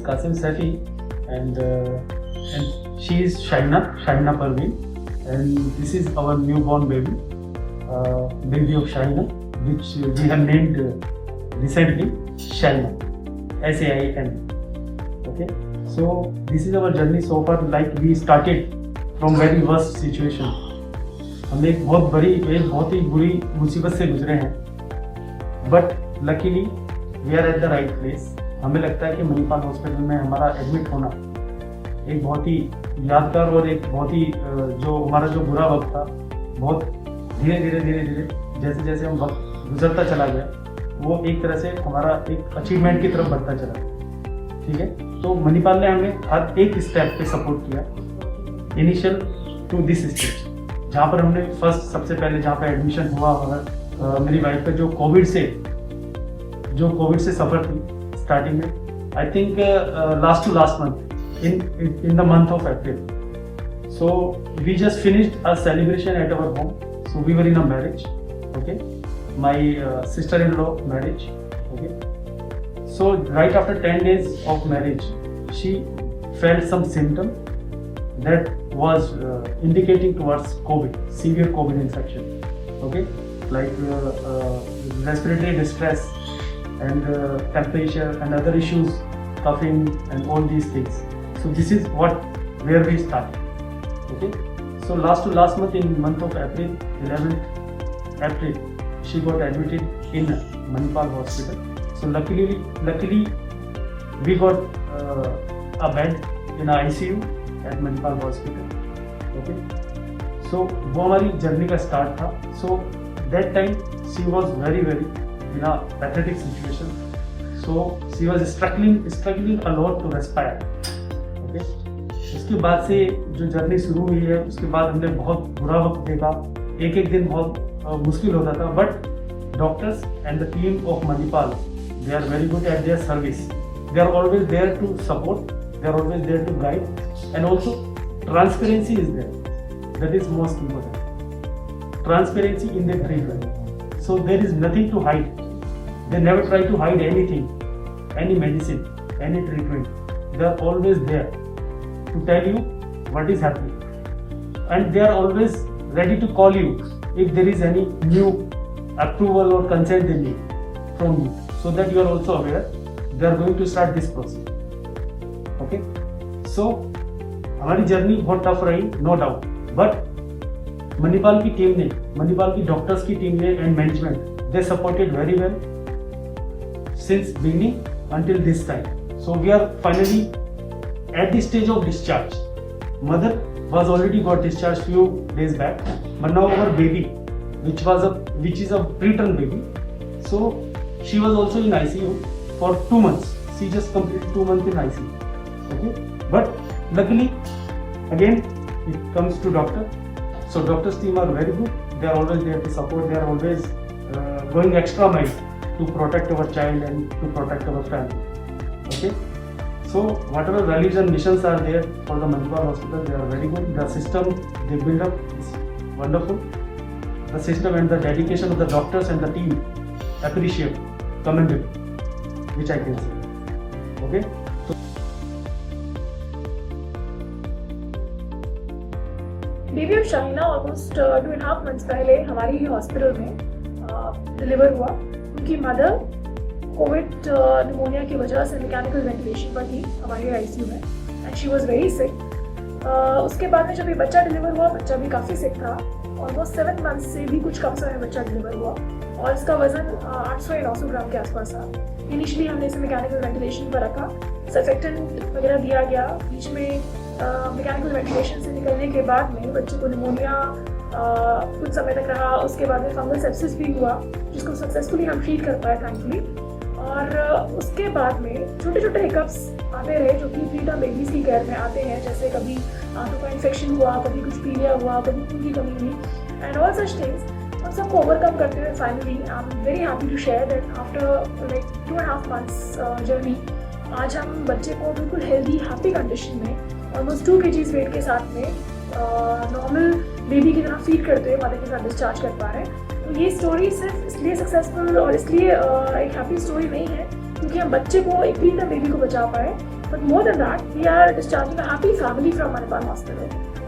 Qasim Safi, and she is Shaina Parveen, and this is our newborn baby, baby of Shaina, which we have named recently Shaina, SAIN. Okay, so this is our journey so far. Like we started from very worst situation. हम एक बहुत ही बुरी मुसीबत से गुजरे हैं, but luckily we are at the right place. हमें लगता है कि मणिपाल हॉस्पिटल में हमारा एडमिट होना एक बहुत ही यादगार और एक बहुत ही जो हमारा जो बुरा वक्त था, बहुत धीरे धीरे जैसे जैसे हम वक्त गुजरता चला गया, वो एक तरह से हमारा एक अचीवमेंट की तरफ बढ़ता चला गया. ठीक है, तो मणिपाल ने हमें हर एक स्टेप पे सपोर्ट किया, इनिशियल टू दिस स्टेज. जहाँ पर हमने सबसे पहले जहाँ पे एडमिशन हुआ, मेरी वाइफ का जो कोविड से सफ़र थी स्टार्टिंग में, I think last month in the month of April. So we just finished a celebration at our home. So we were in a marriage. Okay, my sister in law marriage. Okay, so right after 10 days of marriage she felt some symptom that was indicating towards COVID, severe COVID infection. Okay, like respiratory distress and temperature and other issues, coughing and all these things. So this is where we started. Okay, so last month, in month of April, 11th April, she got admitted in Manipal Hospital. So luckily we got a bed in ICU at Manipal Hospital. Okay, so वो हमारी journey का start था. So that time she was very in a pathetic situation. So she was struggling a lot to respire. Okay, उसके बाद से जो journey शुरू हुई है, उसके बाद हमने बहुत बुरा वक्त देखा. एक दिन बहुत मुश्किल होता था, but doctors and the team of Manipal, they are very good at their service. They are always there to support. They are always there to guide, and also transparency is there. That is most important. Transparency in their treatment. So there is nothing to hide. They never try to hide anything, any medicine, any treatment. They are always there to tell you what is happening, and they are always ready to call you if there is any new approval or consent they need from you, so that you are also aware they are going to start this process. Okay, so हमारी journey बहुत tough रही, no doubt, but Manipal की team ने, मणिपाल की doctors की team ने and management, they supported very well since beginning until this time. So we are finally at the stage of discharge. Mother was already got discharged few days back, but now our baby, which is a preterm baby, so she was also in ICU for 2 months. She just completed 2 months in ICU. Okay, but luckily again it comes to doctor. So doctors team are very good. They are always there to support. They are always going extra mile to protect our child and to protect our family. Okay, so whatever values and missions are there for the Manipal Hospital, they are very good. The system they build up is wonderful. The system and the dedication of the doctors and the team appreciate, commendable, which I can say. Okay, so baby of Shahina almost 2.5 months पहले हमारे ही hospital में deliver हुआ. उनकी mother Covid pneumonia की वजह से mechanical ventilation पर थी हमारे आईसीयू में, and she was very sick. उसके बाद में जब ये बच्चा डिलीवर हुआ, बच्चा भी काफ़ी सिक था. ऑलमोस्ट 7 months से भी कुछ कम समय बच्चा डिलीवर हुआ, और इसका वजन 800 या 900 ग्राम के आसपास था. इनिशियली हमने इसे मैकेनिकल वेंटिलेशन पर रखा, सर्फेक्टेंट वगैरह दिया गया. बीच में मैकेनिकल वेंटिलेशन से निकलने के बाद में बच्चे को निमोनिया कुछ समय तक रहा. उसके बाद में फंगल सेप्सिस भी हुआ, जिसको सक्सेसफुली हम ट्रीट कर पाए थैंकफुली. और उसके बाद में छोटे छोटे हिकअप्स आते रहे, जो कि प्रीटर्म बेबीज़ की केयर में आते हैं. जैसे कभी आंतों का इन्फेक्शन हुआ, कभी कुछ पीलिया हुआ, कभी खून की कमी हुई, एंड ऑल सच थिंग्स. उन सबको ओवरकम करते हुए finally I am very happy to share that after like 2.5 months journey, आज हम बच्चे को बिल्कुल हेल्दी हैप्पी कंडीशन में ऑलमोस्ट 2 kgs वेट के साथ में नॉर्मल बेबी की तरह फीड करते हुए मदर के साथ डिस्चार्ज कर पा रहे हैं. तो ये स्टोरी सिर्फ इसलिए सक्सेसफुल और इसलिए एक हैप्पी स्टोरी नहीं है क्योंकि हम बच्चे को, एक प्रीटर्म बेबी को बचा पाए, But more than that, we are discharging a happy family from Manipal Hospital.